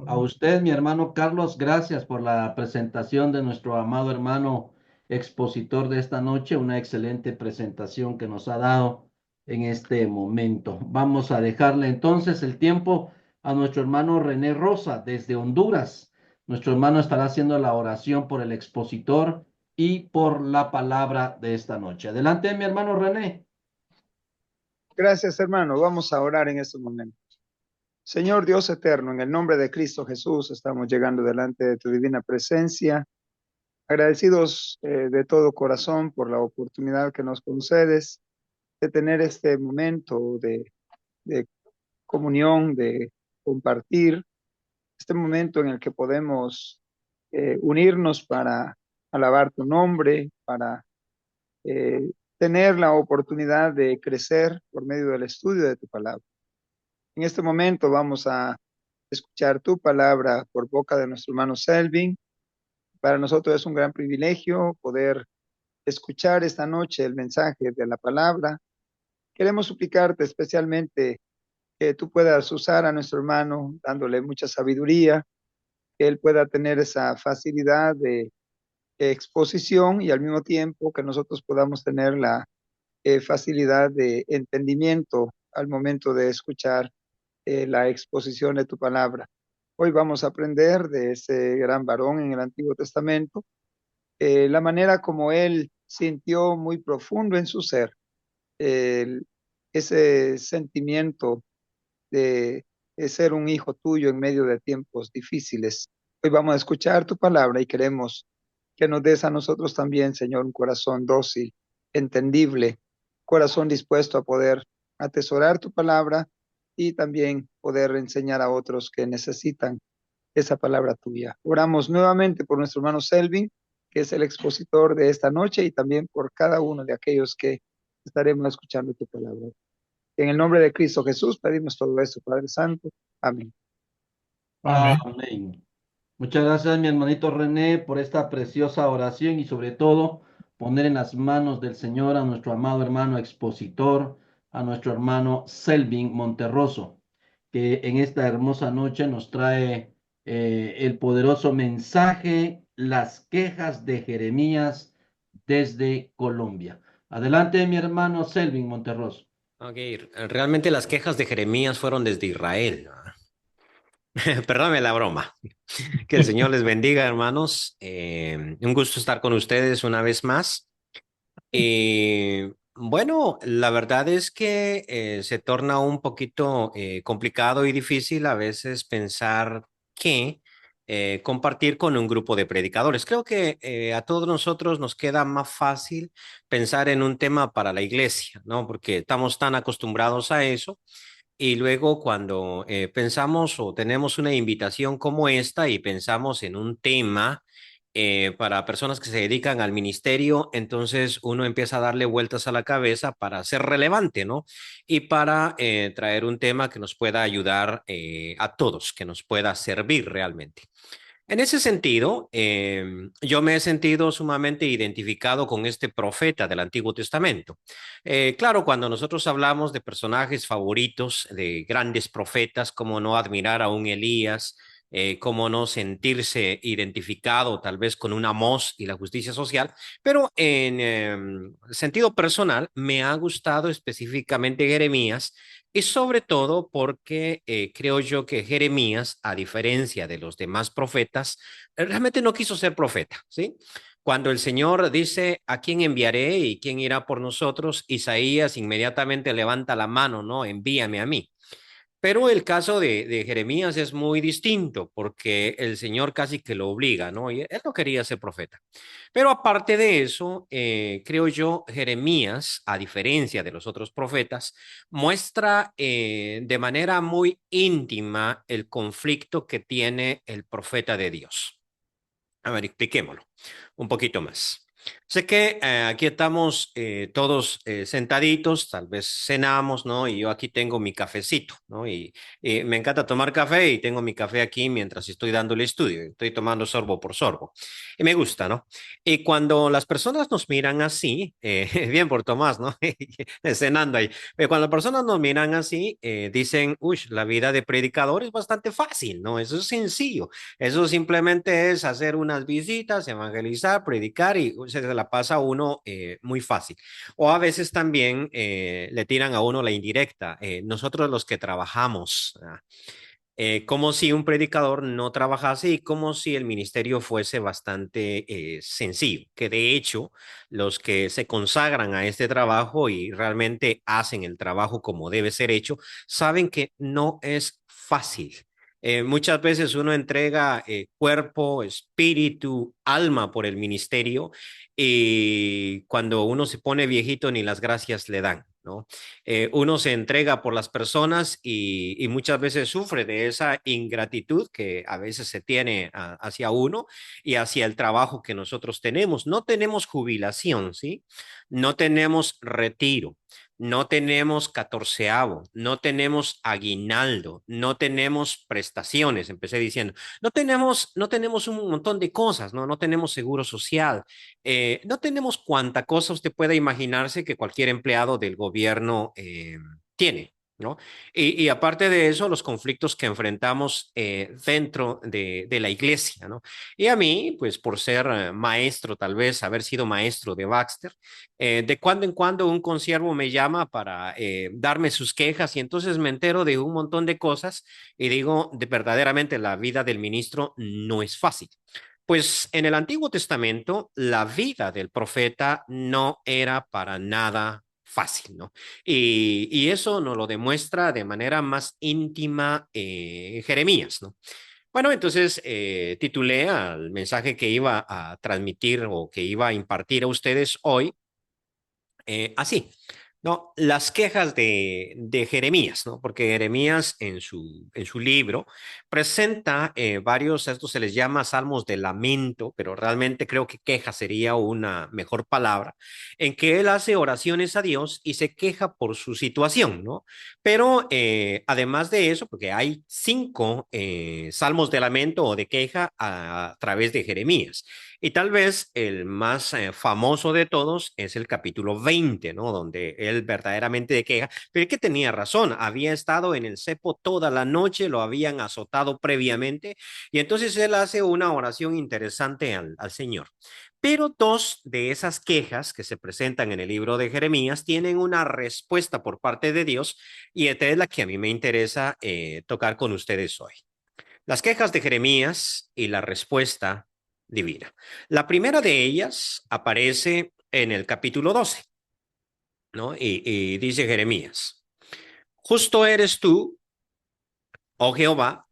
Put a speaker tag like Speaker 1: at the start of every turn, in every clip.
Speaker 1: A usted, mi hermano Carlos, gracias por la presentación de nuestro amado hermano expositor de esta noche, una excelente presentación que nos ha dado en este momento. Vamos a dejarle entonces el tiempo a nuestro hermano René Rosa desde Honduras. Nuestro hermano estará haciendo la oración por el expositor y por la palabra de esta noche. Adelante, mi hermano René.
Speaker 2: Gracias, hermano. Vamos a orar en este momento. Señor Dios eterno, en el nombre de Cristo Jesús, estamos llegando delante de tu divina presencia, agradecidos de todo corazón por la oportunidad que nos concedes de tener este momento de comunión, de compartir, este momento en el que podemos unirnos para alabar tu nombre, para eh, tener la oportunidad de crecer por medio del estudio de tu palabra. En este momento vamos a escuchar tu palabra por boca de nuestro hermano Selvin. Para nosotros es un gran privilegio poder escuchar esta noche el mensaje de la palabra. Queremos suplicarte especialmente que tú puedas usar a nuestro hermano dándole mucha sabiduría, que él pueda tener esa facilidad de exposición y al mismo tiempo que nosotros podamos tener la facilidad de entendimiento al momento de escuchar la exposición de tu palabra. Hoy vamos a aprender de ese gran varón en el Antiguo Testamento, la manera como él sintió muy profundo en su ser el- ese sentimiento de, de ser un hijo tuyo en medio de tiempos difíciles. Hoy vamos a escuchar tu palabra y queremos que nos des a nosotros también, Señor, un corazón dócil, entendible, corazón dispuesto a poder atesorar tu palabra y también poder enseñar a otros que necesitan esa palabra tuya. Oramos nuevamente por nuestro hermano Selvin, que es el expositor de esta noche, y también por cada uno de aquellos que estaremos escuchando tu palabra. En el nombre de Cristo Jesús pedimos todo esto, Padre Santo. Amén.
Speaker 1: Amén. Muchas gracias, mi hermanito René, por esta preciosa oración y sobre todo poner en las manos del Señor a nuestro amado hermano expositor, a nuestro hermano Selvin Monterroso, que en esta hermosa noche nos trae el poderoso mensaje, las quejas de Jeremías desde Colombia. Adelante, mi hermano Selvin Monterroso.
Speaker 3: Ok, realmente las quejas de Jeremías fueron desde Israel, ¿no? Perdóname la broma. Que el Señor les bendiga, hermanos. Un gusto estar con ustedes una vez más. Bueno, la verdad es que se torna un poquito complicado y difícil a veces pensar que compartir con un grupo de predicadores. Creo que a todos nosotros nos queda más fácil pensar en un tema para la iglesia, ¿no? Porque estamos tan acostumbrados a eso. Y luego cuando pensamos o tenemos una invitación como esta y pensamos en un tema para personas que se dedican al ministerio, entonces uno empieza a darle vueltas a la cabeza para ser relevante, ¿no? Y para traer un tema que nos pueda ayudar a todos, que nos pueda servir realmente. En ese sentido, yo me he sentido sumamente identificado con este profeta del Antiguo Testamento. Claro, cuando nosotros hablamos de personajes favoritos, de grandes profetas, cómo no admirar a un Elías, cómo no sentirse identificado tal vez con un Amós y la justicia social, pero en sentido personal me ha gustado específicamente Jeremías y sobre todo porque creo yo que Jeremías, a diferencia de los demás profetas, realmente no quiso ser profeta, ¿sí? Cuando el Señor dice, ¿a quién enviaré y quién irá por nosotros? Isaías inmediatamente levanta la mano, ¿no? Envíame a mí. Pero el caso de Jeremías es muy distinto porque el Señor casi que lo obliga, ¿no? Y él no quería ser profeta. Pero aparte de eso, creo yo, Jeremías, a diferencia de los otros profetas, muestra de manera muy íntima el conflicto que tiene el profeta de Dios. A ver, expliquémoslo un poquito más. Sé que aquí estamos todos sentaditos, tal vez cenamos, ¿no? Y yo aquí tengo mi cafecito, ¿no? Y me encanta tomar café y tengo mi café aquí mientras estoy dando el estudio. Estoy tomando sorbo por sorbo. Y me gusta, ¿no? Y cuando las personas nos miran así, bien por Tomás, ¿no? Cenando ahí. Cuando las personas nos miran así, dicen, uy, la vida de predicador es bastante fácil, ¿no? Eso es sencillo. Eso simplemente es hacer unas visitas, evangelizar, predicar y se la pasa a uno muy fácil. O a veces también le tiran a uno la indirecta. Nosotros los que trabajamos, como si un predicador no trabajase y como si el ministerio fuese bastante sencillo, que de hecho los que se consagran a este trabajo y realmente hacen el trabajo como debe ser hecho, saben que no es fácil. Muchas veces uno entrega cuerpo, espíritu, alma por el ministerio y cuando uno se pone viejito ni las gracias le dan, ¿no? Uno se entrega por las personas y muchas veces sufre de esa ingratitud que a veces se tiene hacia uno y hacia el trabajo que nosotros tenemos. No tenemos jubilación, ¿sí? No tenemos retiro. No tenemos catorceavo, no tenemos aguinaldo, no tenemos prestaciones, empecé diciendo, no tenemos un montón de cosas, ¿no? No tenemos seguro social, no tenemos cuánta cosa usted pueda imaginarse que cualquier empleado del gobierno tiene, ¿no? Y aparte de eso, los conflictos que enfrentamos dentro de la iglesia, ¿no? Y a mí, pues por ser maestro, tal vez haber sido maestro de Baxter, de cuando en cuando un consiervo me llama para darme sus quejas y entonces me entero de un montón de cosas y digo, verdaderamente la vida del ministro no es fácil. Pues en el Antiguo Testamento la vida del profeta no era para nada fácil, ¿no? Y eso nos lo demuestra de manera más íntima Jeremías, ¿no? Bueno, entonces titulé al mensaje que iba a transmitir o que iba a impartir a ustedes hoy así, ¿no? Las quejas de Jeremías, ¿no? Porque Jeremías en su libro presenta varios, a estos se les llama salmos de lamento, pero realmente creo que queja sería una mejor palabra, en que él hace oraciones a Dios y se queja por su situación, ¿no? Pero además de eso, porque hay 5 salmos de lamento o de queja a través de Jeremías. Y tal vez el más famoso de todos es el capítulo 20, ¿no? Donde él verdaderamente de queja, pero es que tenía razón, había estado en el cepo toda la noche, lo habían azotado previamente, y entonces él hace una oración interesante al Señor. Pero 2 de esas quejas que se presentan en el libro de Jeremías tienen una respuesta por parte de Dios, y esta es la que a mí me interesa tocar con ustedes hoy. Las quejas de Jeremías y la respuesta divina. La primera de ellas aparece en el capítulo 12, ¿no? Y dice Jeremías, justo eres tú, oh Jehová,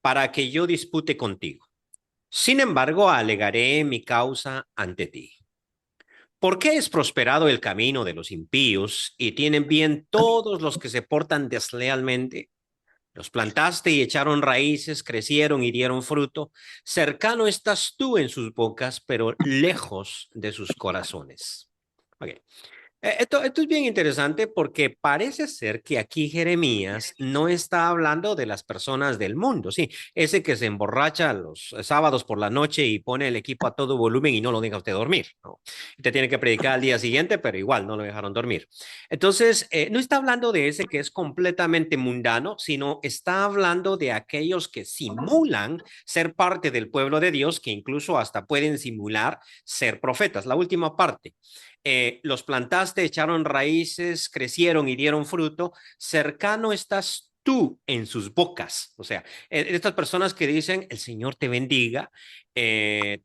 Speaker 3: para que yo dispute contigo. Sin embargo, alegaré mi causa ante ti. ¿Por qué es prosperado el camino de los impíos y tienen bien todos los que se portan deslealmente? Los plantaste y echaron raíces, crecieron y dieron fruto. Cercano estás tú en sus bocas, pero lejos de sus corazones. Okay. Esto es bien interesante porque parece ser que aquí Jeremías no está hablando de las personas del mundo, sí, ese que se emborracha los sábados por la noche y pone el equipo a todo volumen y no lo deja usted dormir, ¿no? Usted tiene que predicar al día siguiente, pero igual no lo dejaron dormir. Entonces, no está hablando de ese que es completamente mundano, sino está hablando de aquellos que simulan ser parte del pueblo de Dios, que incluso hasta pueden simular ser profetas. La última parte los plantaste, echaron raíces, crecieron y dieron fruto, cercano estás tú en sus bocas. O sea, estas personas que dicen, el Señor te bendiga,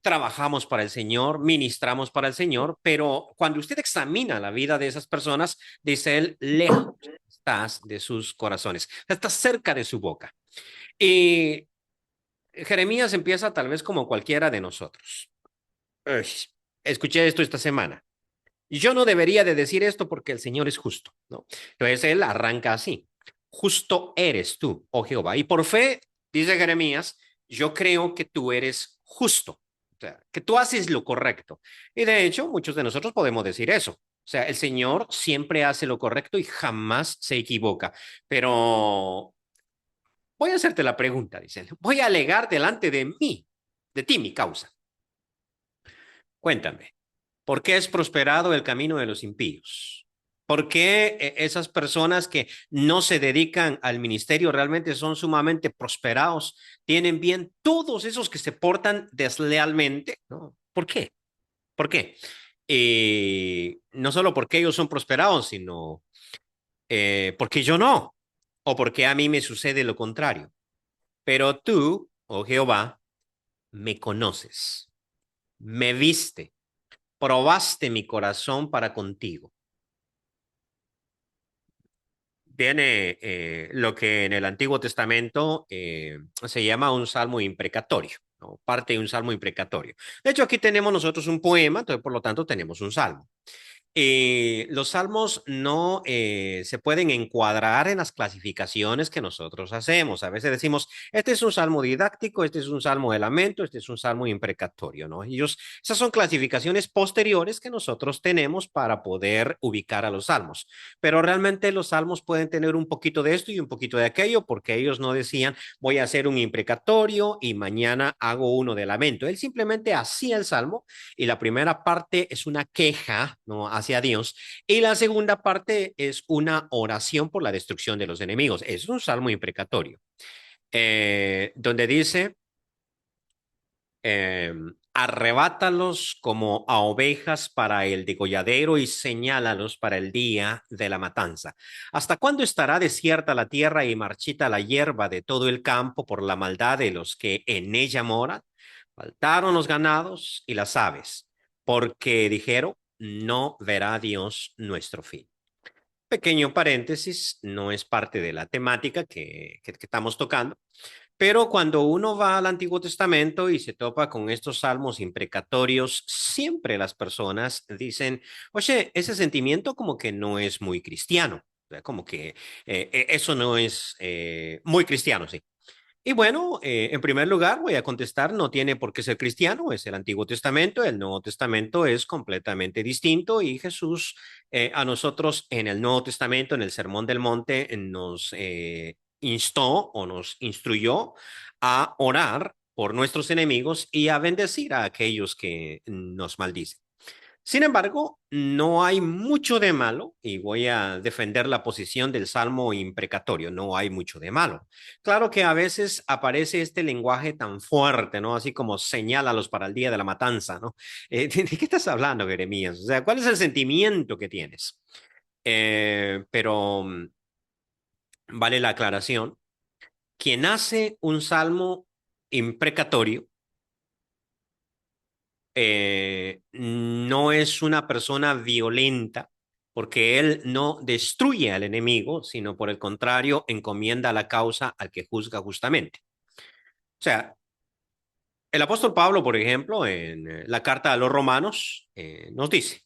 Speaker 3: trabajamos para el Señor, ministramos para el Señor, pero cuando usted examina la vida de esas personas, dice él, lejos estás de sus corazones, estás cerca de su boca. Y Jeremías empieza tal vez como cualquiera de nosotros. Uy, escuché esto esta semana. Yo no debería de decir esto porque el Señor es justo, ¿no? Entonces él arranca así. Justo eres tú, oh Jehová. Y por fe, dice Jeremías, yo creo que tú eres justo. sea, que tú haces lo correcto. Y de hecho, muchos de nosotros podemos decir eso. O sea, el Señor siempre hace lo correcto y jamás se equivoca. Pero voy a hacerte la pregunta, dice. Voy a alegar delante de mí, de ti, mi causa. Cuéntame, ¿por qué es prosperado el camino de los impíos? ¿Por qué esas personas que no se dedican al ministerio realmente son sumamente prosperados? Tienen bien todos esos que se portan deslealmente, ¿no? ¿Por qué? ¿Por qué? No solo porque ellos son prosperados, sino porque yo no, o porque a mí me sucede lo contrario. Pero tú, oh Jehová, me conoces, me viste, probaste mi corazón para contigo. Tiene lo que en el Antiguo Testamento se llama un salmo imprecatorio, ¿no? Parte de un salmo imprecatorio. De hecho, aquí tenemos nosotros un poema, entonces por lo tanto tenemos un salmo. Los salmos no se pueden encuadrar en las clasificaciones que nosotros hacemos. A veces decimos, este es un salmo didáctico, este es un salmo de lamento, este es un salmo imprecatorio, ¿no? Esas son clasificaciones posteriores que nosotros tenemos para poder ubicar a los salmos. Pero realmente los salmos pueden tener un poquito de esto y un poquito de aquello, porque ellos no decían, voy a hacer un imprecatorio y mañana hago uno de lamento. Él simplemente hacía el salmo y la primera parte es una queja, ¿no? Hacia Dios y la segunda parte es una oración por la destrucción de los enemigos. Es un salmo imprecatorio, donde dice, eh, arrebátalos como a ovejas para el degolladero y señálalos para el día de la matanza. ¿Hasta cuándo estará desierta la tierra y marchita la hierba de todo el campo por la maldad de los que en ella moran? Faltaron los ganados y las aves, porque dijeron, no verá Dios nuestro fin. Pequeño paréntesis, no es parte de la temática que estamos tocando, pero cuando uno va al Antiguo Testamento y se topa con estos salmos imprecatorios, siempre las personas dicen, oye, ese sentimiento como que no es muy cristiano, o sea, como que eso no es muy cristiano, sí. Y bueno, en primer lugar voy a contestar, no tiene por qué ser cristiano, es el Antiguo Testamento, el Nuevo Testamento es completamente distinto y Jesús a nosotros en el Nuevo Testamento, en el Sermón del Monte, nos instó o nos instruyó a orar por nuestros enemigos y a bendecir a aquellos que nos maldicen. Sin embargo, no hay mucho de malo, y voy a defender la posición del salmo imprecatorio, no hay mucho de malo. Claro que a veces aparece este lenguaje tan fuerte, ¿no? Así como señálalos para el día de la matanza, ¿no? ¿De qué estás hablando, Jeremías? O sea, ¿cuál es el sentimiento que tienes? Pero vale la aclaración. Quien hace un salmo imprecatorio no es una persona violenta porque él no destruye al enemigo, sino por el contrario, encomienda la causa al que juzga justamente. O sea, el apóstol Pablo, por ejemplo, en la carta a los romanos, nos dice,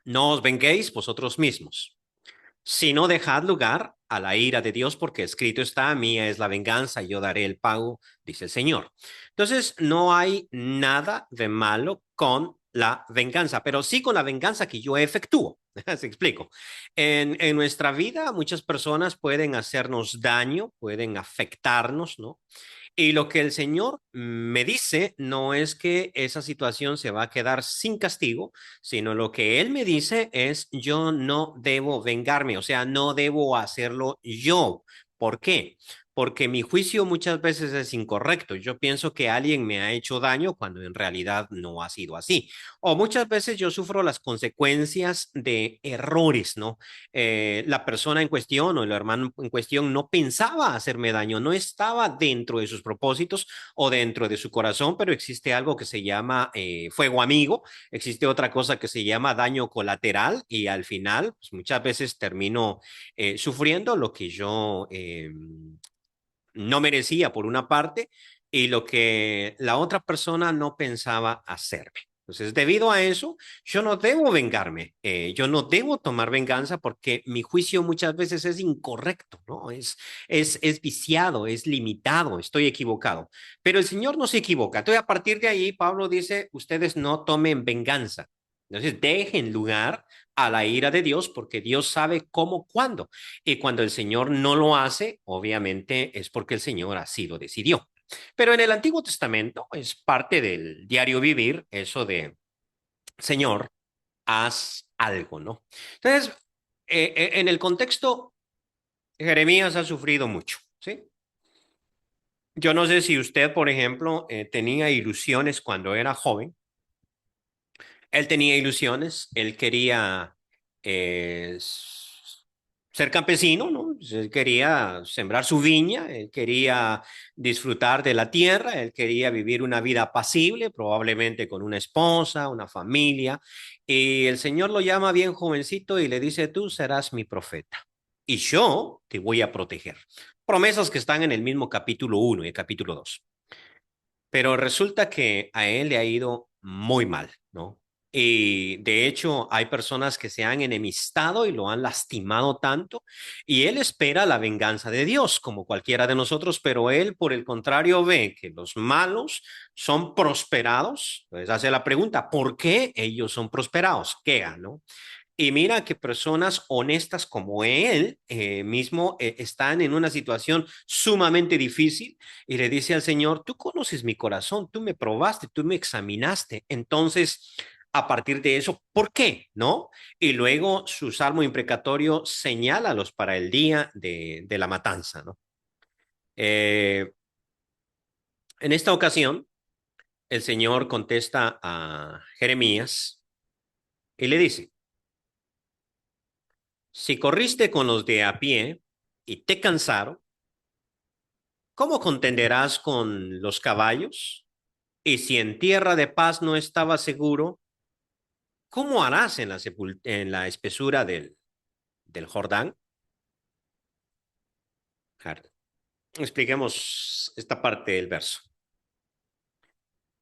Speaker 3: no os venguéis vosotros mismos, sino dejad lugar a la ira de Dios, porque escrito está, mía es la venganza, yo daré el pago, dice el Señor. Entonces, no hay nada de malo con la venganza, pero sí con la venganza que yo efectúo. Se explico. En nuestra vida, muchas personas pueden hacernos daño, pueden afectarnos, ¿no? Y lo que el Señor me dice no es que esa situación se va a quedar sin castigo, sino lo que Él me dice es yo no debo vengarme, o sea, no debo hacerlo yo. ¿Por qué? Porque mi juicio muchas veces es incorrecto. Yo pienso que alguien me ha hecho daño cuando en realidad no ha sido así. O muchas veces yo sufro las consecuencias de errores, ¿no? La persona en cuestión o el hermano en cuestión no pensaba hacerme daño, no estaba dentro de sus propósitos o dentro de su corazón, pero existe algo que se llama fuego amigo, existe otra cosa que se llama daño colateral y al final pues, muchas veces termino sufriendo lo que yo no merecía por una parte y lo que la otra persona no pensaba hacerme. Entonces, debido a eso, yo no debo vengarme, yo no debo tomar venganza porque mi juicio muchas veces es incorrecto, ¿no? Es viciado, es limitado, estoy equivocado. Pero el Señor no se equivoca. Entonces, a partir de ahí, Pablo dice, ustedes no tomen venganza. Entonces, dejen lugar a la ira de Dios porque Dios sabe cómo, cuándo. Y cuando el Señor no lo hace, obviamente es porque el Señor así lo decidió. Pero en el Antiguo Testamento es parte del diario vivir eso de, Señor, haz algo, ¿no? Entonces, en el contexto, Jeremías ha sufrido mucho, ¿sí? Yo no sé si usted, por ejemplo, tenía ilusiones cuando era joven. Él tenía ilusiones, él quería eh, ser campesino, ¿no? Él quería sembrar su viña, él quería disfrutar de la tierra, él quería vivir una vida apacible, probablemente con una esposa, una familia. Y el Señor lo llama bien jovencito y le dice, tú serás mi profeta y yo te voy a proteger. Promesas que están en el mismo capítulo 1 y el capítulo 2. Pero resulta que a él le ha ido muy mal, ¿no? Y de hecho hay personas que se han enemistado y lo han lastimado tanto y él espera la venganza de Dios como cualquiera de nosotros, pero él por el contrario ve que los malos son prosperados. Entonces hace la pregunta, ¿por qué ellos son prosperados? ¿Qué, no? Y mira que personas honestas como él mismo están en una situación sumamente difícil y le dice al Señor, tú conoces mi corazón, tú me probaste, tú me examinaste. Entonces, a partir de eso, ¿por qué? ¿No? Y luego su salmo imprecatorio señálalos para el día de la matanza, ¿no? Eh, en esta ocasión, el Señor contesta a Jeremías y le dice, si corriste con los de a pie y te cansaron, ¿cómo contenderás con los caballos? Y si en tierra de paz no estabas seguro, ¿cómo harás en la espesura del Jordán? Expliquemos esta parte del verso.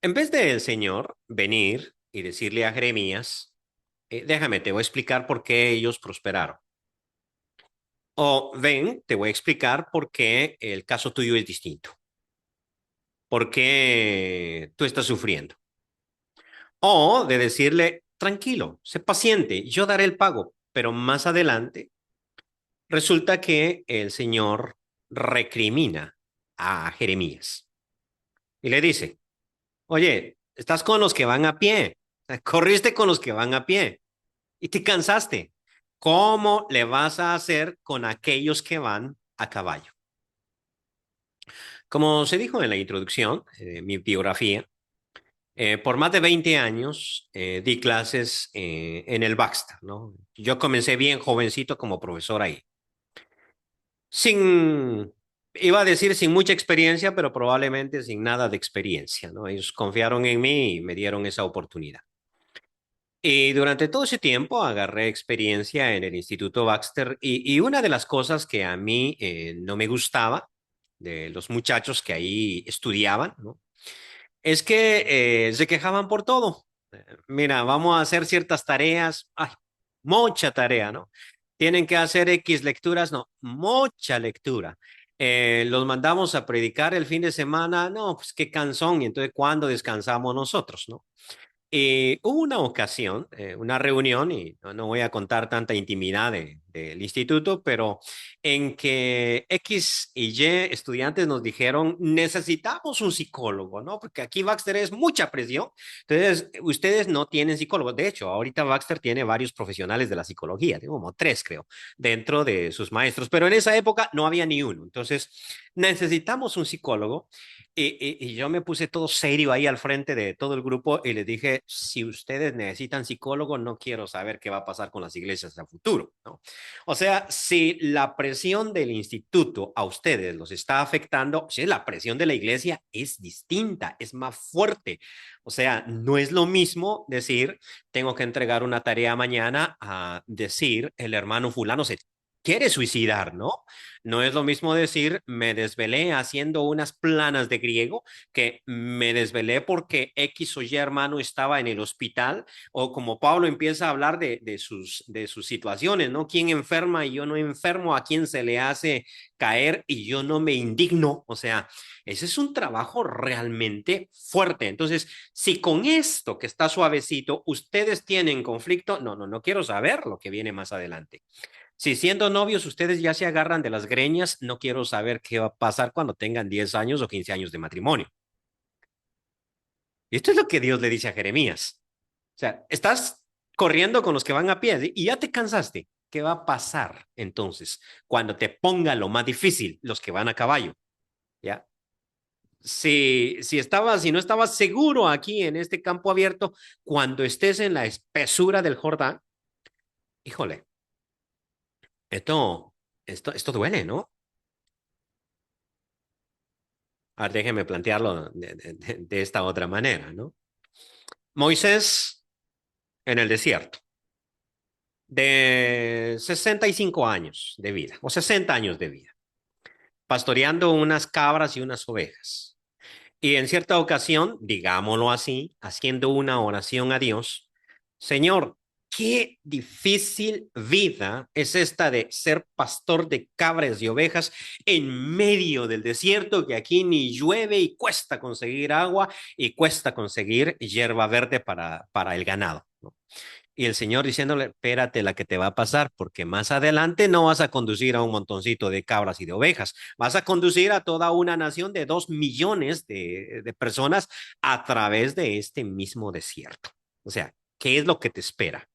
Speaker 3: En vez del Señor venir y decirle a Jeremías, déjame, te voy a explicar por qué ellos prosperaron. O ven, te voy a explicar por qué el caso tuyo es distinto. ¿Por qué tú estás sufriendo? O de decirle, tranquilo, sé paciente, yo daré el pago, pero más adelante resulta que el Señor recrimina a Jeremías y le dice, oye, estás con los que van a pie, corriste con los que van a pie y te cansaste. ¿Cómo le vas a hacer con aquellos que van a caballo? Como se dijo en la introducción de mi biografía, por más de 20 años di clases en el Baxter, ¿no? Yo comencé bien jovencito como profesor ahí. Sin, iba a decir sin mucha experiencia, pero probablemente sin nada de experiencia, ¿no? Ellos confiaron en mí y me dieron esa oportunidad. Y durante todo ese tiempo agarré experiencia en el Instituto Baxter y una de las cosas que a mí no me gustaba de los muchachos que ahí estudiaban, ¿no? Es que se quejaban por todo. Mira, vamos a hacer ciertas tareas, ay, mucha tarea, ¿no? Tienen que hacer X lecturas, no, mucha lectura. Los mandamos a predicar el fin de semana, no, pues qué cansón, y entonces, ¿cuándo descansamos nosotros, no? Hubo una ocasión, una reunión, y no voy a contar tanta intimidad del instituto, pero en que X y Y estudiantes nos dijeron, necesitamos un psicólogo, ¿no? Porque aquí Baxter es mucha presión. Entonces, ustedes no tienen psicólogo. De hecho, ahorita Baxter tiene varios profesionales de la psicología, tengo como 3, creo, dentro de sus maestros, pero en esa época no había ni uno. Entonces, necesitamos un psicólogo. Y yo me puse todo serio ahí al frente de todo el grupo y les dije, si ustedes necesitan psicólogo, no quiero saber qué va a pasar con las iglesias a futuro, ¿no? O sea, si la presión del instituto a ustedes los está afectando, si la presión de la iglesia es distinta, es más fuerte. O sea, no es lo mismo decir, tengo que entregar una tarea mañana a decir, el hermano fulano se quiere suicidar, ¿no? No es lo mismo decir me desvelé haciendo unas planas de griego que me desvelé porque X o Y hermano estaba en el hospital, o como Pablo empieza a hablar de sus situaciones, ¿no? ¿Quién enferma y yo no enfermo? ¿A quién se le hace caer y yo no me indigno? O sea, ese es un trabajo realmente fuerte. Entonces, si con esto que está suavecito ustedes tienen conflicto, no quiero saber lo que viene más adelante. Si siendo novios ustedes ya se agarran de las greñas, no quiero saber qué va a pasar cuando tengan 10 años o 15 años de matrimonio. Y esto es lo que Dios le dice a Jeremías. O sea, estás corriendo con los que van a pie y ya te cansaste. ¿Qué va a pasar entonces cuando te ponga lo más difícil, los que van a caballo? ¿Ya? Si no estabas seguro aquí en este campo abierto, cuando estés en la espesura del Jordán, híjole, esto, esto duele, ¿no? A ver, déjeme plantearlo de esta otra manera, ¿no? Moisés en el desierto, de 65 años de vida, o 60 años de vida, pastoreando unas cabras y unas ovejas. Y en cierta ocasión, digámoslo así, haciendo una oración a Dios, Señor, qué difícil vida es esta de ser pastor de cabras y ovejas en medio del desierto, que aquí ni llueve y cuesta conseguir agua y cuesta conseguir hierba verde para el ganado, ¿no? Y el Señor diciéndole, espérate la que te va a pasar, porque más adelante no vas a conducir a un montoncito de cabras y de ovejas, vas a conducir a toda una nación de 2 millones de personas a través de este mismo desierto. O sea, ¿qué es lo que te espera?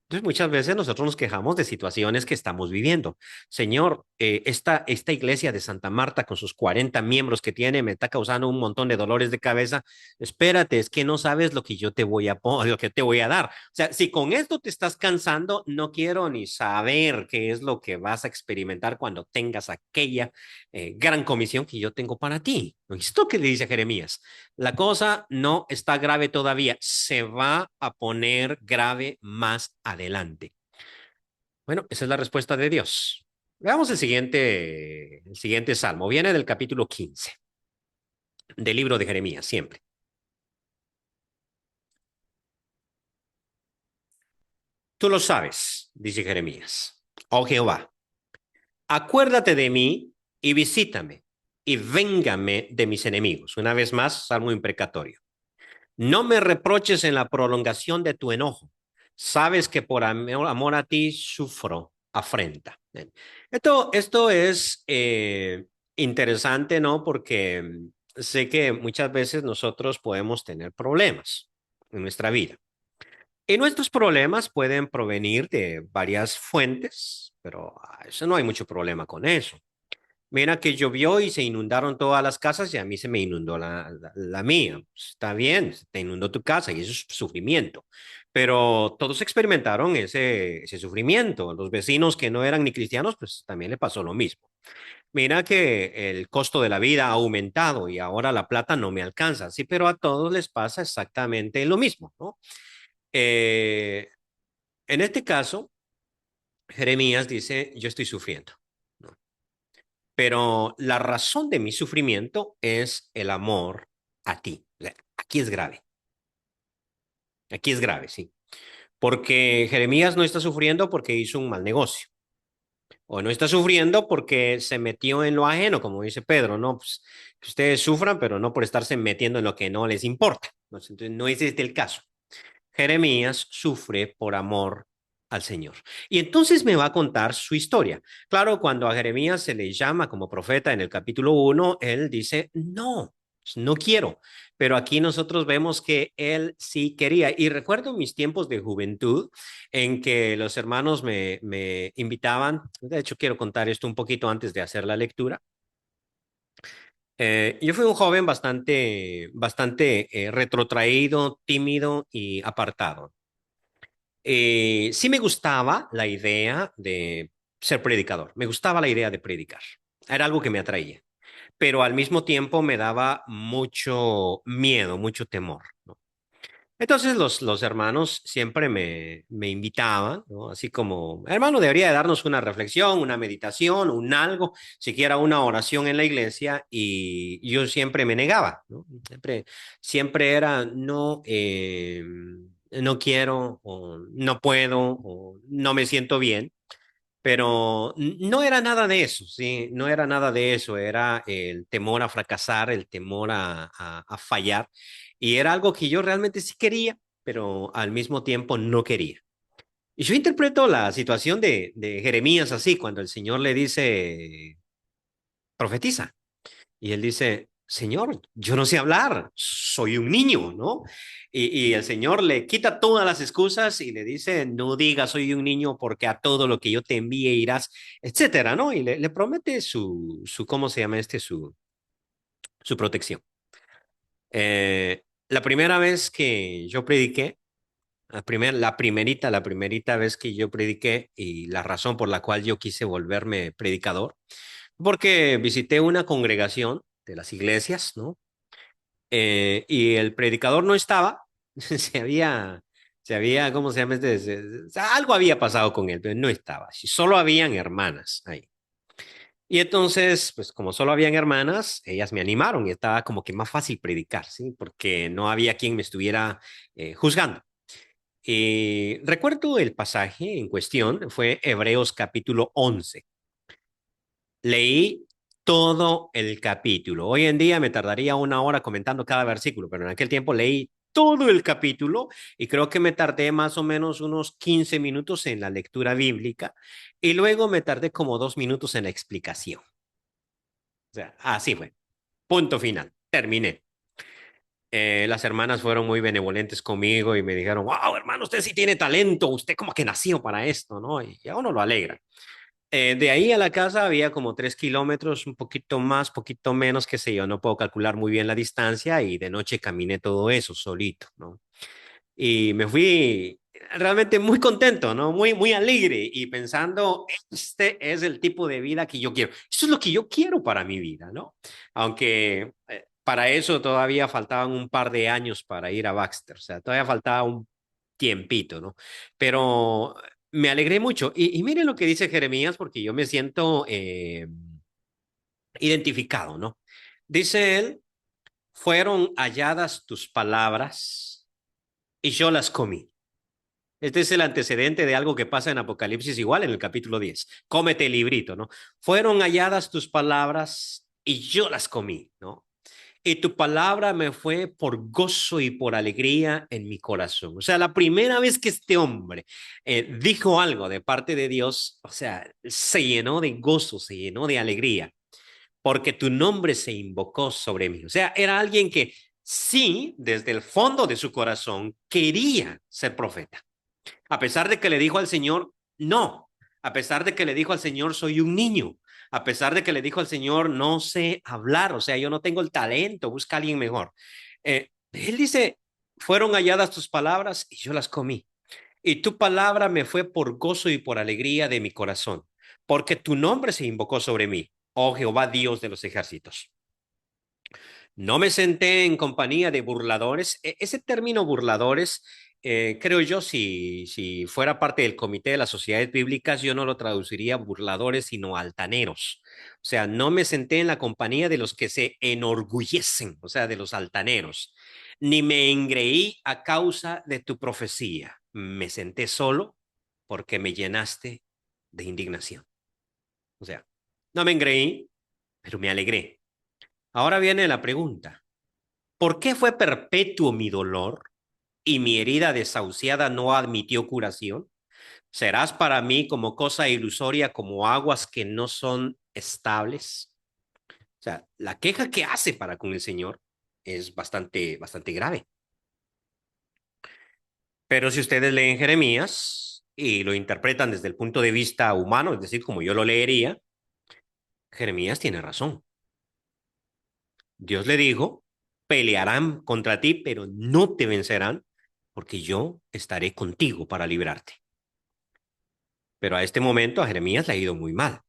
Speaker 3: Entonces, muchas veces nosotros nos quejamos de situaciones que estamos viviendo. Señor, esta iglesia de Santa Marta con sus 40 miembros que tiene me está causando un montón de dolores de cabeza. Espérate, es que no sabes lo que yo te voy a lo que te voy a dar. O sea, si con esto te estás cansando, no quiero ni saber qué es lo que vas a experimentar cuando tengas aquella gran comisión que yo tengo para ti. ¿Esto qué le dice Jeremías? La cosa no está grave todavía, se va a poner grave más adelante. Bueno, esa es la respuesta de Dios. Veamos el siguiente salmo. Viene del capítulo 15 del libro de Jeremías, siempre. Tú lo sabes, dice Jeremías. Oh Jehová, acuérdate de mí y visítame y véngame de mis enemigos. Una vez más, salmo imprecatorio. No me reproches en la prolongación de tu enojo. Sabes que por amor a ti sufro afrenta. Esto es interesante, ¿no? Porque sé que muchas veces nosotros podemos tener problemas en nuestra vida. Y nuestros problemas pueden provenir de varias fuentes, pero eso no hay mucho problema con eso. Mira que llovió y se inundaron todas las casas y a mí se me inundó la mía. Está bien, te inundó tu casa y eso es sufrimiento. Pero todos experimentaron ese sufrimiento. Los vecinos que no eran ni cristianos, pues también le pasó lo mismo. Mira que el costo de la vida ha aumentado y ahora la plata no me alcanza. Sí, pero a todos les pasa exactamente lo mismo, ¿no? Eh, en este caso, Jeremías dice, yo estoy sufriendo, ¿no? Pero la razón de mi sufrimiento es el amor a ti. O sea, aquí es grave, sí. Porque Jeremías no está sufriendo porque hizo un mal negocio. O no está sufriendo porque se metió en lo ajeno, como dice Pedro, ¿no? Pues que ustedes sufran, pero no por estarse metiendo en lo que no les importa. Entonces, no es este el caso. Jeremías sufre por amor al Señor. Y entonces me va a contar su historia. Claro, cuando a Jeremías se le llama como profeta en el capítulo 1, él dice, no quiero. Pero aquí nosotros vemos que él sí quería. Y recuerdo mis tiempos de juventud en que los hermanos me invitaban. De hecho, quiero contar esto un poquito antes de hacer la lectura. Yo fui un joven bastante retrotraído, tímido y apartado. Sí me gustaba la idea de ser predicador, me gustaba la idea de predicar, era algo que me atraía, pero al mismo tiempo me daba mucho miedo, mucho temor, ¿no? Entonces los hermanos siempre me invitaban, ¿no? Así como, hermano, debería de darnos una reflexión, una meditación, un algo, siquiera una oración en la iglesia, y yo siempre me negaba, ¿no? Siempre era, no, no quiero, o no puedo, o no me siento bien. Pero no era nada de eso, ¿sí? No era nada de eso, era el temor a fracasar, el temor a fallar. Y era algo que yo realmente sí quería, pero al mismo tiempo no quería. Y yo interpreto la situación de Jeremías así, cuando el Señor le dice, profetiza. Y él dice, Señor, yo no sé hablar, soy un niño, ¿no? Y el Señor le quita todas las excusas y le dice, no digas soy un niño porque a todo lo que yo te envíe irás, etcétera, ¿no? Y le promete ¿cómo se llama este? Su protección. La primera vez que yo prediqué, la primerita vez que yo prediqué y la razón por la cual yo quise volverme predicador, porque visité una congregación de las iglesias, ¿no? Y el predicador no estaba, ¿cómo se llama? O sea, algo había pasado con él, pero no estaba, solo habían hermanas ahí. Y entonces, pues como solo habían hermanas, ellas me animaron y estaba como que más fácil predicar, ¿sí? Porque no había quien me estuviera juzgando. Y recuerdo el pasaje en cuestión, fue Hebreos capítulo 11. Leí todo el capítulo. Hoy en día me tardaría una hora comentando cada versículo, pero en aquel tiempo leí todo el capítulo y creo que me tardé más o menos unos 15 minutos en la lectura bíblica y luego me tardé como 2 minutos en la explicación. O sea, así fue. Punto final. Terminé. Las hermanas fueron muy benevolentes conmigo y me dijeron, wow, hermano, usted sí tiene talento, usted como que nació para esto, ¿no? Y a uno lo alegra. De ahí a la casa había como 3 kilómetros, un poquito más, poquito menos, qué sé yo, no puedo calcular muy bien la distancia y de noche caminé todo eso solito, ¿no? Y me fui realmente muy contento, ¿no? Muy, muy alegre y pensando, este es el tipo de vida que yo quiero. Esto es lo que yo quiero para mi vida, ¿no? Aunque para eso todavía faltaban un par de años para ir a Baxter, o sea, todavía faltaba un tiempito, ¿no? Pero me alegré mucho. Y miren lo que dice Jeremías, porque yo me siento identificado, ¿no? Dice él, fueron halladas tus palabras y yo las comí. Este es el antecedente de algo que pasa en Apocalipsis igual en el capítulo 10. Cómete el librito, ¿no? Fueron halladas tus palabras y yo las comí, ¿no? Y tu palabra me fue por gozo y por alegría en mi corazón. O sea, la primera vez que este hombre dijo algo de parte de Dios, o sea, se llenó de gozo, se llenó de alegría, porque tu nombre se invocó sobre mí. O sea, era alguien que sí, desde el fondo de su corazón, quería ser profeta. A pesar de que le dijo al Señor, no. A pesar de que le dijo al Señor, soy un niño. A pesar de que le dijo al Señor, no sé hablar, o sea, yo no tengo el talento, busca a alguien mejor. Él dice, fueron halladas tus palabras y yo las comí. Y tu palabra me fue por gozo y por alegría de mi corazón, porque tu nombre se invocó sobre mí, oh Jehová Dios de los ejércitos. No me senté en compañía de burladores. Ese término burladores, creo yo, si fuera parte del comité de las sociedades bíblicas, yo no lo traduciría burladores, sino altaneros. O sea, no me senté en la compañía de los que se enorgullecen, o sea, de los altaneros, ni me engreí a causa de tu profecía. Me senté solo porque me llenaste de indignación. O sea, no me engreí, pero me alegré. Ahora viene la pregunta. ¿Por qué fue perpetuo mi dolor y mi herida desahuciada no admitió curación? ¿Serás para mí como cosa ilusoria, como aguas que no son estables? O sea, la queja que hace para con el Señor es bastante, bastante grave. Pero si ustedes leen Jeremías y lo interpretan desde el punto de vista humano, es decir, como yo lo leería, Jeremías tiene razón. Dios le dijo, pelearán contra ti, pero no te vencerán, porque yo estaré contigo para librarte. Pero a este momento a Jeremías le ha ido muy mal.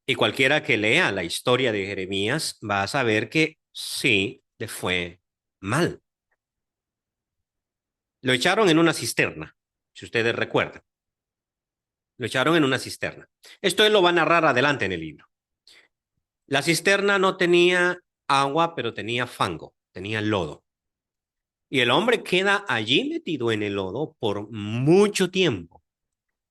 Speaker 3: Y cualquiera que lea la historia de Jeremías va a saber que sí, le fue mal. Lo echaron en una cisterna, si ustedes recuerdan. Lo echaron en una cisterna. Esto él lo va a narrar adelante en el libro. La cisterna no tenía agua, pero tenía fango, tenía lodo. Y el hombre queda allí metido en el lodo por mucho tiempo.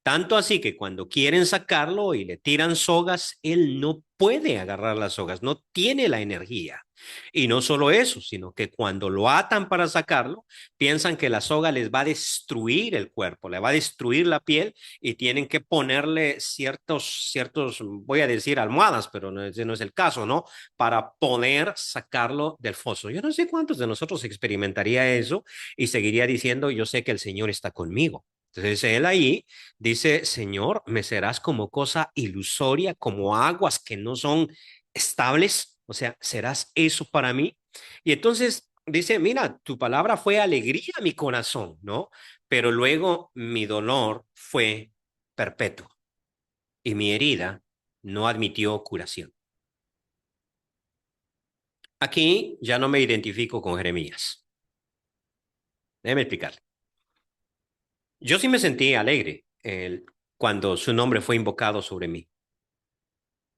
Speaker 3: Tanto así que cuando quieren sacarlo y le tiran sogas, él no puede agarrar las sogas, no tiene la energía. Y no solo eso, sino que cuando lo atan para sacarlo, piensan que la soga les va a destruir el cuerpo, le va a destruir la piel y tienen que ponerle voy a decir almohadas, pero no, ese no es el caso, ¿no? Para poder sacarlo del foso. Yo no sé cuántos de nosotros experimentaría eso y seguiría diciendo, yo sé que el Señor está conmigo. Entonces él ahí dice, Señor, me serás como cosa ilusoria, como aguas que no son estables, o sea, serás eso para mí. Y entonces dice, mira, tu palabra fue alegría a mi corazón, ¿no? Pero luego mi dolor fue perpetuo y mi herida no admitió curación. Aquí ya no me identifico con Jeremías. Déjeme explicar. Yo sí me sentí alegre cuando su nombre fue invocado sobre mí.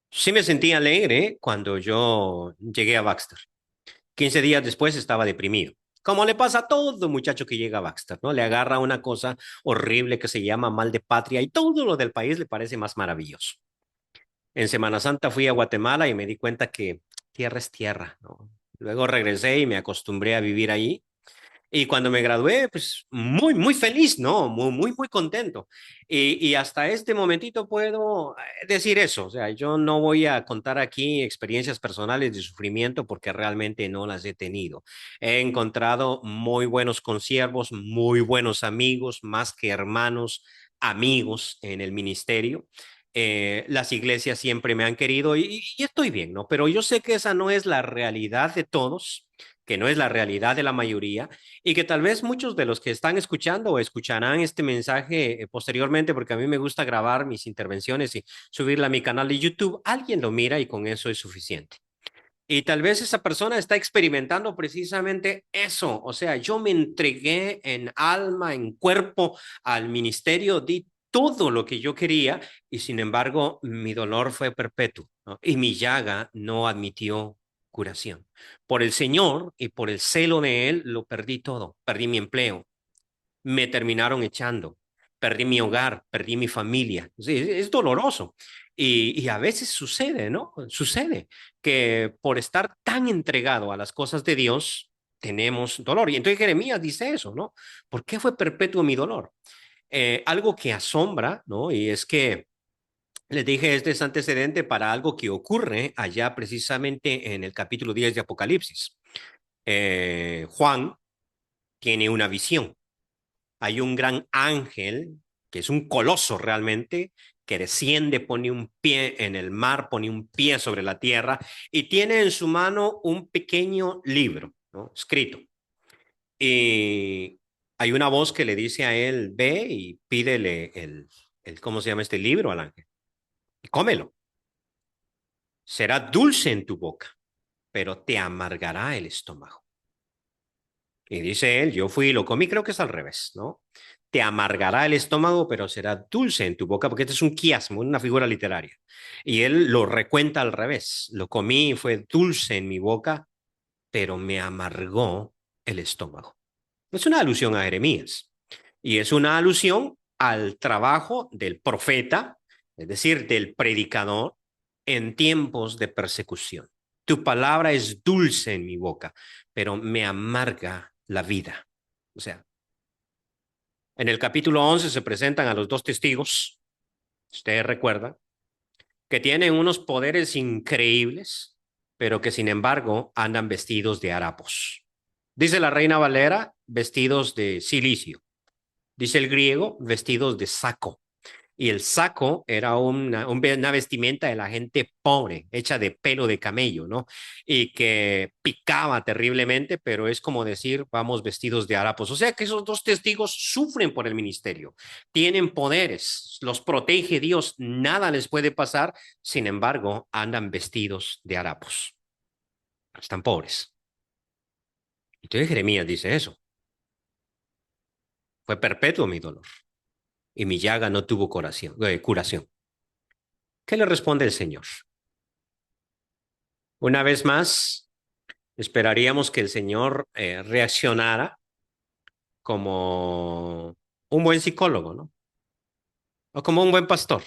Speaker 3: Sí me sentí alegre cuando yo llegué a Baxter. 15 días después estaba deprimido. Como le pasa a todo muchacho que llega a Baxter, ¿no? Le agarra una cosa horrible que se llama mal de patria y todo lo del país le parece más maravilloso. En Semana Santa fui a Guatemala y me di cuenta que tierra es tierra, ¿no? Luego regresé y me acostumbré a vivir ahí y cuando me gradué, pues muy feliz, ¿no? Muy contento. Y hasta este momentito puedo decir eso. O sea, yo no voy a contar aquí experiencias personales de sufrimiento porque realmente no las he tenido. He encontrado muy buenos consiervos, muy buenos amigos, más que hermanos, amigos en el ministerio. Las iglesias siempre me han querido y estoy bien, ¿no? Pero yo sé que esa no es la realidad de todos, que no es la realidad de la mayoría y que tal vez muchos de los que están escuchando o escucharán este mensaje posteriormente, porque a mí me gusta grabar mis intervenciones y subirla a mi canal de YouTube, alguien lo mira y con eso es suficiente. Y tal vez esa persona está experimentando precisamente eso. O sea, yo me entregué en alma, en cuerpo al ministerio, di todo lo que yo quería y sin embargo mi dolor fue perpetuo, ¿no? Y mi llaga no admitió curación. Por el Señor y por el celo de Él lo perdí todo. Perdí mi empleo, me terminaron echando, perdí mi hogar, perdí mi familia. Sí, es doloroso. Y a veces sucede, ¿no? Sucede que por estar tan entregado a las cosas de Dios, tenemos dolor. Y entonces Jeremías dice eso, ¿no? ¿Por qué fue perpetuo mi dolor? Algo que asombra, ¿no? Y es que les dije este es antecedente para algo que ocurre allá precisamente en el capítulo 10 de Apocalipsis. Juan tiene una visión. Hay un gran ángel, que es un coloso realmente, que desciende, pone un pie en el mar, pone un pie sobre la tierra y tiene en su mano un pequeño libro, ¿no? Escrito. Y hay una voz que le dice a él, ve y pídele ¿cómo se llama este libro al ángel? Y cómelo. Será dulce en tu boca, pero te amargará el estómago. Y dice él, yo fui y lo comí, creo que es al revés, ¿no? Te amargará el estómago, pero será dulce en tu boca, porque este es un quiasmo, una figura literaria. Y él lo recuenta al revés. Lo comí y fue dulce en mi boca, pero me amargó el estómago. Es una alusión a Jeremías. Y es una alusión al trabajo del profeta, es decir, del predicador, en tiempos de persecución. Tu palabra es dulce en mi boca, pero me amarga la vida. O sea, en el capítulo 11 se presentan a los dos testigos, usted recuerda, que tienen unos poderes increíbles, pero que sin embargo andan vestidos de harapos. Dice la Reina Valera, vestidos de silicio. Dice el griego, vestidos de saco. Y el saco era una vestimenta de la gente pobre, hecha de pelo de camello, ¿no? Y que picaba terriblemente, pero es como decir, vamos vestidos de harapos. O sea que esos dos testigos sufren por el ministerio, tienen poderes, los protege Dios, nada les puede pasar, sin embargo, andan vestidos de harapos. Están pobres. Entonces Jeremías dice eso. Fue perpetuo mi dolor y mi llaga no tuvo curación. ¿Qué le responde el Señor? Una vez más, esperaríamos que el Señor reaccionara como un buen psicólogo, ¿no? O como un buen pastor.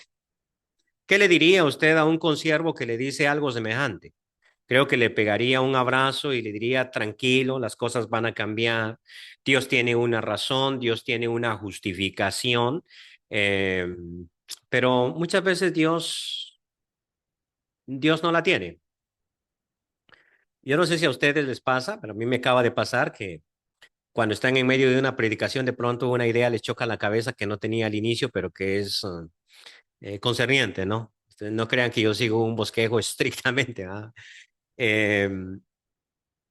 Speaker 3: ¿Qué le diría usted a un consiervo que le dice algo semejante? Creo que le pegaría un abrazo y le diría, tranquilo, las cosas van a cambiar. Dios tiene una razón, Dios tiene una justificación, eh, pero muchas veces Dios no la tiene. Yo no sé si a ustedes les pasa, pero a mí me acaba de pasar que cuando están en medio de una predicación, de pronto una idea les choca en la cabeza que no tenía al inicio, pero que es concerniente, ¿no? Ustedes no crean que yo sigo un bosquejo estrictamente, ¿ah? Eh,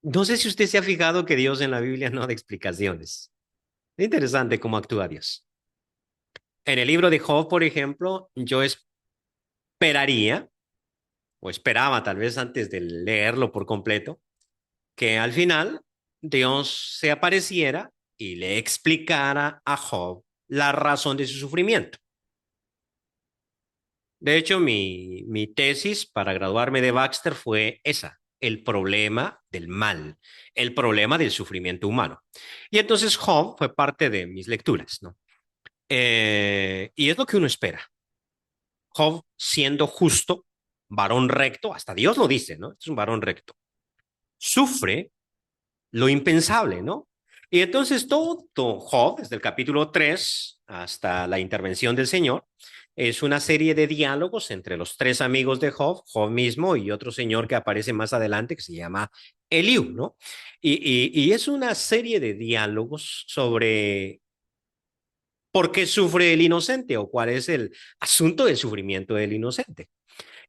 Speaker 3: no sé si usted se ha fijado que Dios en la Biblia no da explicaciones. Es interesante cómo actúa Dios. En el libro de Job, por ejemplo, yo esperaría, o esperaba tal vez antes de leerlo por completo, que al final Dios se apareciera y le explicara a Job la razón de su sufrimiento. De hecho, mi tesis para graduarme de Baxter fue esa, el problema del mal, el problema del sufrimiento humano. Y entonces Job fue parte de mis lecturas, ¿no? Y es lo que uno espera. Job, siendo justo, varón recto, hasta Dios lo dice, ¿no? Es un varón recto. Sufre lo impensable, ¿no? Y entonces todo Job, desde el capítulo 3 hasta la intervención del Señor, es una serie de diálogos entre los tres amigos de Job, Job mismo y otro señor que aparece más adelante que se llama Eliú, ¿no? Y es una serie de diálogos sobre por qué sufre el inocente o cuál es el asunto del sufrimiento del inocente.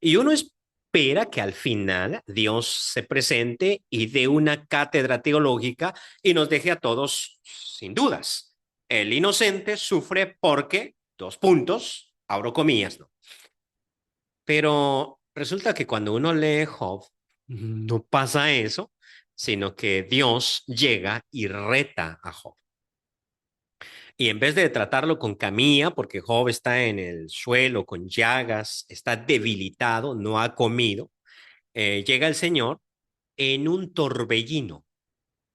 Speaker 3: Y uno espera que al final Dios se presente y dé una cátedra teológica y nos deje a todos sin dudas. El inocente sufre porque, dos puntos, abro comillas, ¿no? Pero resulta que cuando uno lee Job, no pasa eso, sino que Dios llega y reta a Job. Y en vez de tratarlo con camilla, porque Job está en el suelo con llagas, está debilitado, no ha comido, llega el Señor en un torbellino.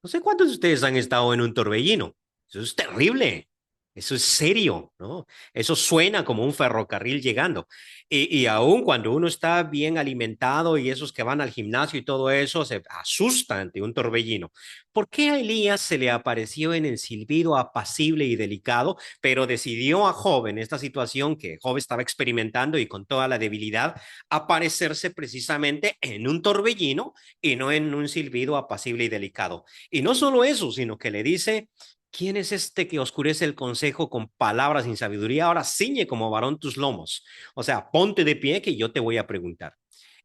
Speaker 3: No sé cuántos de ustedes han estado en un torbellino. Eso es terrible. Eso es serio, ¿no? Eso suena como un ferrocarril llegando. Y aún cuando uno está bien alimentado y esos que van al gimnasio y todo eso se asusta ante un torbellino. ¿Por qué a Elías se le apareció en el silbido apacible y delicado, pero decidió a Job en esta situación que Job estaba experimentando y con toda la debilidad, aparecerse precisamente en un torbellino y no en un silbido apacible y delicado? Y no solo eso, sino que le dice, ¿quién es este que oscurece el consejo con palabras sin sabiduría? Ahora ciñe como varón tus lomos. O sea, ponte de pie que yo te voy a preguntar.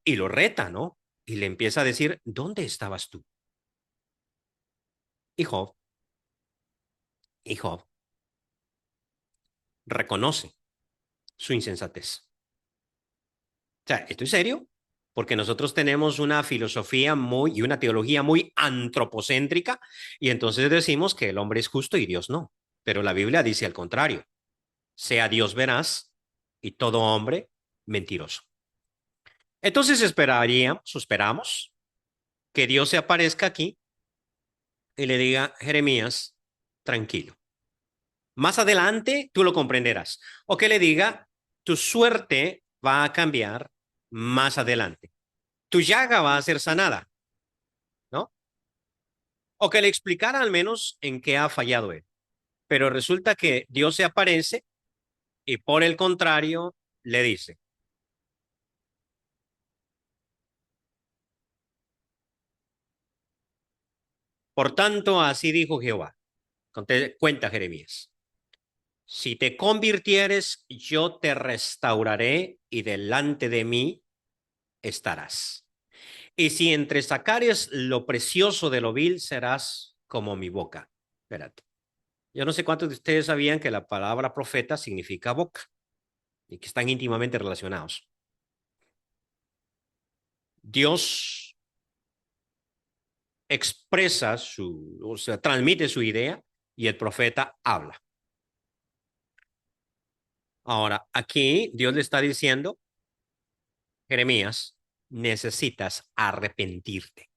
Speaker 3: Y lo reta, ¿no? Y le empieza a decir, ¿dónde estabas tú? Y Job reconoce su insensatez. O sea, estoy serio, porque nosotros tenemos una filosofía y una teología muy antropocéntrica, y entonces decimos que el hombre es justo y Dios no. Pero la Biblia dice al contrario, sea Dios veraz y todo hombre mentiroso. Entonces esperamos que Dios se aparezca aquí y le diga, Jeremías, tranquilo. Más adelante tú lo comprenderás. O que le diga, tu suerte va a cambiar más adelante. Tu llaga va a ser sanada, ¿no? O que le explicara al menos en qué ha fallado él. Pero resulta que Dios se aparece y por el contrario le dice, por tanto, así dijo Jehová. Cuenta Jeremías. Si te convirtieres, yo te restauraré y delante de mí estarás. Y si entresacares lo precioso de lo vil, serás como mi boca. Espérate. Yo no sé cuántos de ustedes sabían que la palabra profeta significa boca y que están íntimamente relacionados. Dios expresa o sea, transmite su idea y el profeta habla. Ahora, aquí Dios le está diciendo, Jeremías, necesitas arrepentirte.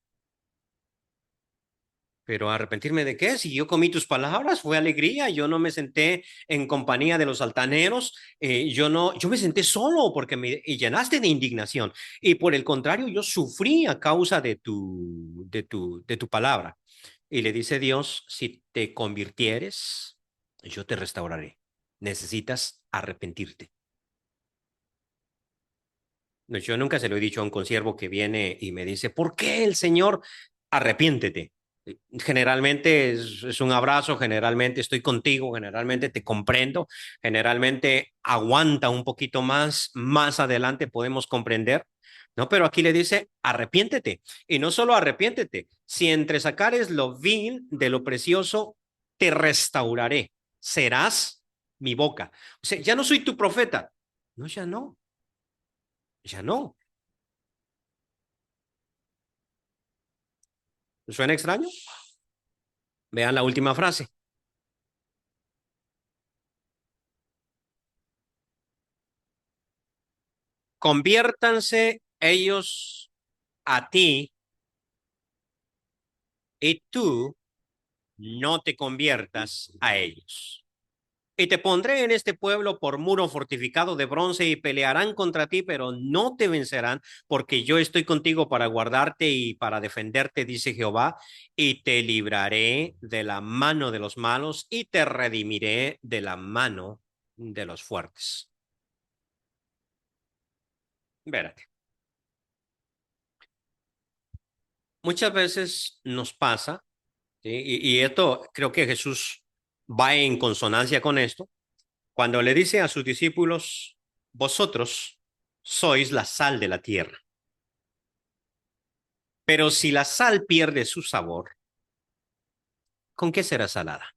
Speaker 3: Pero arrepentirme de qué? Si yo comí tus palabras, fue alegría. Yo no me senté en compañía de los altaneros. Yo me senté solo porque me llenaste de indignación. Y por el contrario, yo sufrí a causa de tu palabra. Y le dice Dios, si te convirtieres, yo te restauraré. Necesitas arrepentirte. No, yo nunca se lo he dicho a un consiervo que viene y me dice, ¿por qué el Señor? Arrepiéntete. Generalmente es un abrazo, generalmente estoy contigo, generalmente te comprendo, generalmente aguanta un poquito más adelante podemos comprender, ¿no? Pero aquí le dice, arrepiéntete. Y no solo arrepiéntete, si entre sacares lo vil de lo precioso, te restauraré, serás mi boca. O sea, ya no soy tu profeta. No, ya no, ya no. ¿Suena extraño? Vean la última frase. Conviértanse ellos a ti y tú no te conviertas a ellos. Y te pondré en este pueblo por muro fortificado de bronce y pelearán contra ti, pero no te vencerán, porque yo estoy contigo para guardarte y para defenderte, dice Jehová, y te libraré de la mano de los malos y te redimiré de la mano de los fuertes. Vérate. Muchas veces nos pasa, ¿sí? Y esto creo que Jesús va en consonancia con esto, cuando le dice a sus discípulos, vosotros sois la sal de la tierra, pero si la sal pierde su sabor, ¿con qué será salada?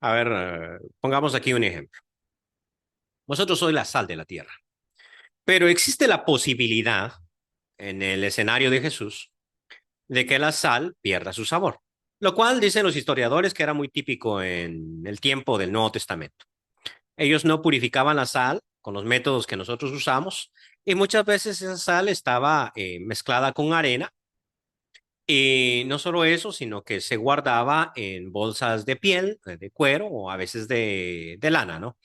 Speaker 3: A ver, pongamos aquí un ejemplo. Vosotros sois la sal de la tierra, pero existe la posibilidad en el escenario de Jesús de que la sal pierda su sabor, lo cual dicen los historiadores que era muy típico en el tiempo del Nuevo Testamento. Ellos no purificaban la sal con los métodos que nosotros usamos y muchas veces esa sal estaba mezclada con arena y no solo eso, sino que se guardaba en bolsas de piel, de cuero o a veces de lana, ¿no?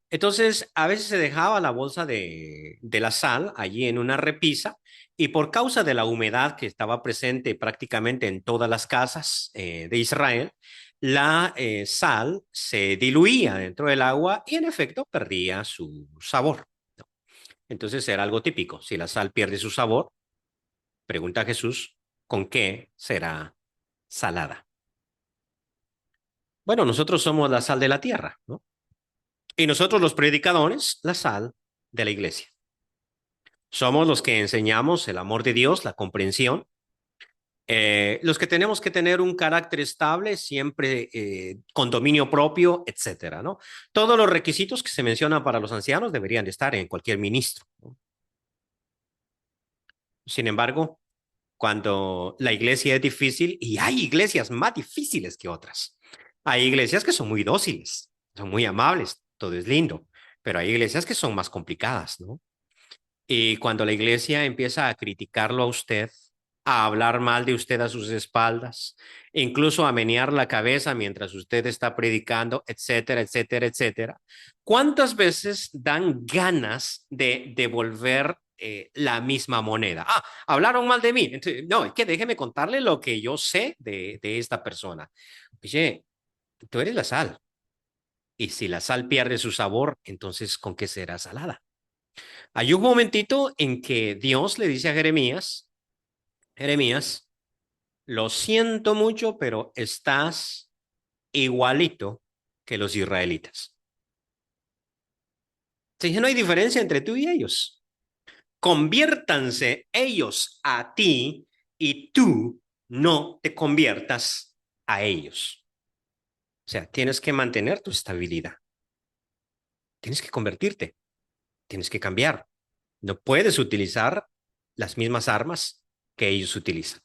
Speaker 3: Entonces, a veces se dejaba la bolsa de la sal allí en una repisa y por causa de la humedad que estaba presente prácticamente en todas las casas de Israel, la sal se diluía dentro del agua y en efecto perdía su sabor. Entonces era algo típico. Si la sal pierde su sabor, pregunta Jesús, ¿con qué será salada? Bueno, nosotros somos la sal de la tierra, ¿no? Y nosotros los predicadores, la sal de la iglesia. Somos los que enseñamos el amor de Dios, la comprensión, los que tenemos que tener un carácter estable, siempre con dominio propio, etcétera, ¿no? Todos los requisitos que se mencionan para los ancianos deberían de estar en cualquier ministro, ¿no? Sin embargo, cuando la iglesia es difícil, y hay iglesias más difíciles que otras, hay iglesias que son muy dóciles, son muy amables, todo es lindo, pero hay iglesias que son más complicadas, ¿no? Y cuando la iglesia empieza a criticarlo a usted, a hablar mal de usted a sus espaldas, incluso a menear la cabeza mientras usted está predicando, etcétera, etcétera, etcétera, ¿cuántas veces dan ganas de devolver la misma moneda? Ah, hablaron mal de mí. Entonces, no, es que déjeme contarle lo que yo sé de esta persona. Oye, tú eres la sal. Y si la sal pierde su sabor, entonces ¿con qué será salada? Hay un momentito en que Dios le dice a Jeremías, Jeremías, lo siento mucho, pero estás igualito que los israelitas. Si no hay diferencia entre tú y ellos. Conviértanse ellos a ti y tú no te conviertas a ellos. O sea, tienes que mantener tu estabilidad. Tienes que convertirte. Tienes que cambiar. No puedes utilizar las mismas armas que ellos utilizan.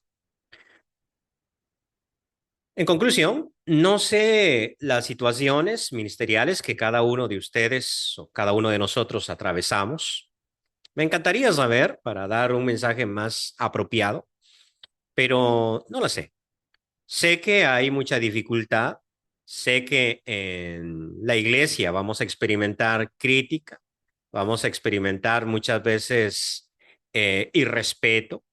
Speaker 3: En conclusión, No sé las situaciones ministeriales que cada uno de ustedes o cada uno de nosotros atravesamos. Me encantaría saber para dar un mensaje más apropiado, pero no lo sé. Sé que hay mucha dificultad, sé que en la iglesia vamos a experimentar crítica, vamos a experimentar muchas veces irrespeto.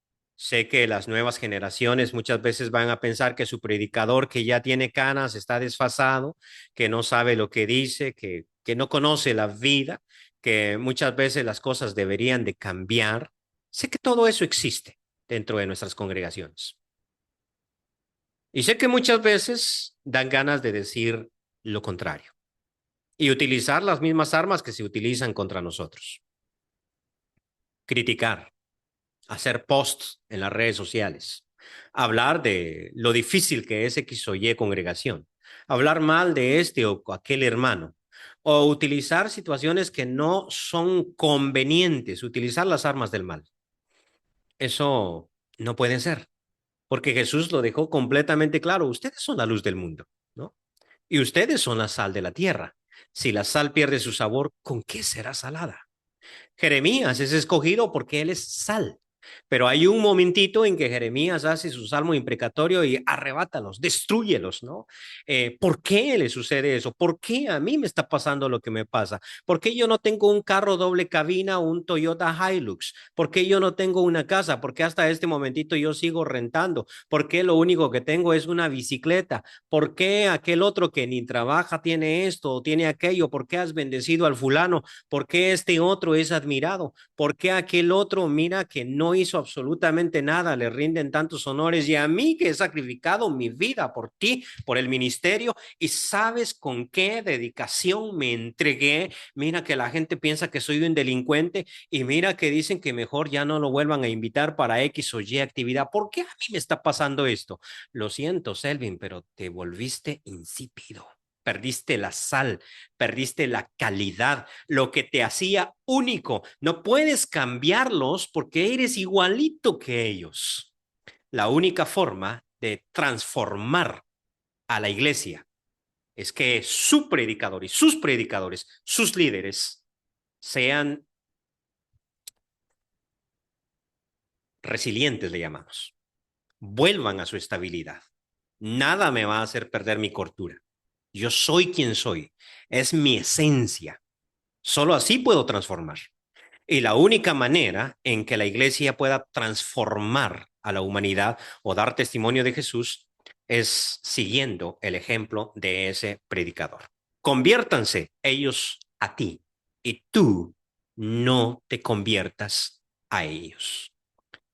Speaker 3: Sé que las nuevas generaciones muchas veces van a pensar que su predicador que ya tiene canas está desfasado, que no sabe lo que dice, que no conoce la vida, que muchas veces las cosas deberían de cambiar. Sé que todo eso existe dentro de nuestras congregaciones. Y sé que muchas veces dan ganas de decir lo contrario y utilizar las mismas armas que se utilizan contra nosotros. Criticar, hacer posts en las redes sociales, hablar de lo difícil que es X o Y congregación, hablar mal de este o aquel hermano, o utilizar situaciones que no son convenientes, utilizar las armas del mal. Eso no puede ser, porque Jesús lo dejó completamente claro. Ustedes son la luz del mundo, ¿no? Y ustedes son la sal de la tierra. Si la sal pierde su sabor, ¿con qué será salada? Jeremías es escogido porque él es sal. Pero hay un momentito en que Jeremías hace su salmo imprecatorio y arrebátalos, destruyelos, ¿no? ¿Por qué le sucede eso? ¿Por qué a mí me está pasando lo que me pasa? ¿Por qué yo no tengo un carro doble cabina, un Toyota Hilux? ¿Por qué yo no tengo una casa? ¿Por qué hasta este momentito yo sigo rentando? ¿Por qué lo único que tengo es una bicicleta? ¿Por qué aquel otro que ni trabaja tiene esto o tiene aquello? ¿Por qué has bendecido al fulano? ¿Por qué este otro es admirado? ¿Por qué aquel otro mira que no hizo absolutamente nada, le rinden tantos honores y a mí que he sacrificado mi vida por ti, por el ministerio y sabes con qué dedicación me entregué? Mira que la gente piensa que soy un delincuente y mira que dicen que mejor ya no lo vuelvan a invitar para X o Y actividad. ¿Por qué a mí me está pasando esto? Lo siento, Selvin, pero te volviste insípido. Perdiste la sal, perdiste la calidad, lo que te hacía único. No puedes cambiarlos porque eres igualito que ellos. La única forma de transformar a la iglesia es que su predicador y sus predicadores, sus líderes, sean resilientes, le llamamos. Vuelvan a su estabilidad. Nada me va a hacer perder mi cordura. Yo soy quien soy. Es mi esencia. Solo así puedo transformar. Y la única manera en que la iglesia pueda transformar a la humanidad o dar testimonio de Jesús es siguiendo el ejemplo de ese predicador. Conviértanse ellos a ti y tú no te conviertas a ellos.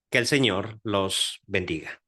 Speaker 3: Que el Señor los bendiga.